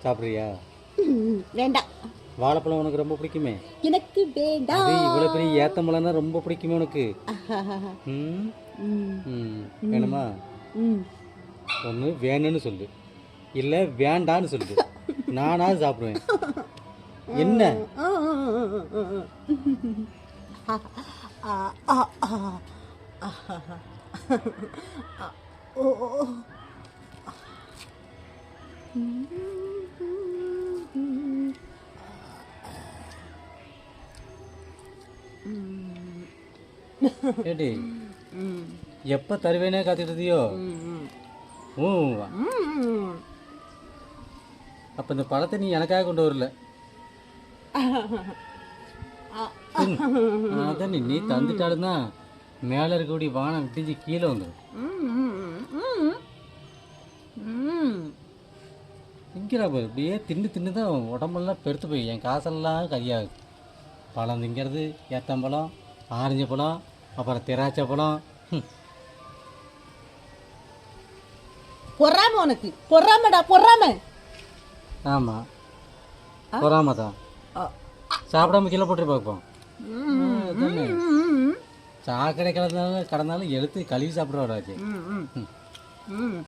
சாப்பிட்றியா? வேண்டாம். வாழைப்பழம் உனக்கு ரொம்ப பிடிக்குமே. எனக்கு வேண்டாம். அது இவ்வளோ பெரிய ஏத்தம்பழம்னா ரொம்ப பிடிக்குமே உனக்கு. வேணுமா? ஒன்று வேணும்னு சொல்லு, இல்லை வேண்டான்னு சொல்லு, நானாவது சாப்பிடுவேன். என்ன? ஏடி எப்போ தருவேனே காத்துக்கிட்டதியோ? அப்போ இந்த பழத்தை நீ எனக்காக கொண்டு வரல. அதான் நீ தந்துட்டாலும் தான் மேலே இருக்கக்கூடிய வானம் விட்டிஞ்சு கீழே வந்துடும். திங்கிறா போய் இப்படியே தின்னு தின்னு தான் உடம்பெல்லாம் பெருத்து போய் என் காசெல்லாம் கரியாகுது. பழம் திங்கிறது, ஏத்தம்பழம், ஆரஞ்சு பழம், அப்புறம் திராட்சை பழம். பொறாம உனக்கு, பொறாமடா பொறாம. ஆமாம், பொறாம தான். சாப்பிடாம கீழே போட்டு பார்ப்போம். சாக்கடை கடந்தாலும் எழுத்து கழுவி சாப்பிட்ற வராச்சு.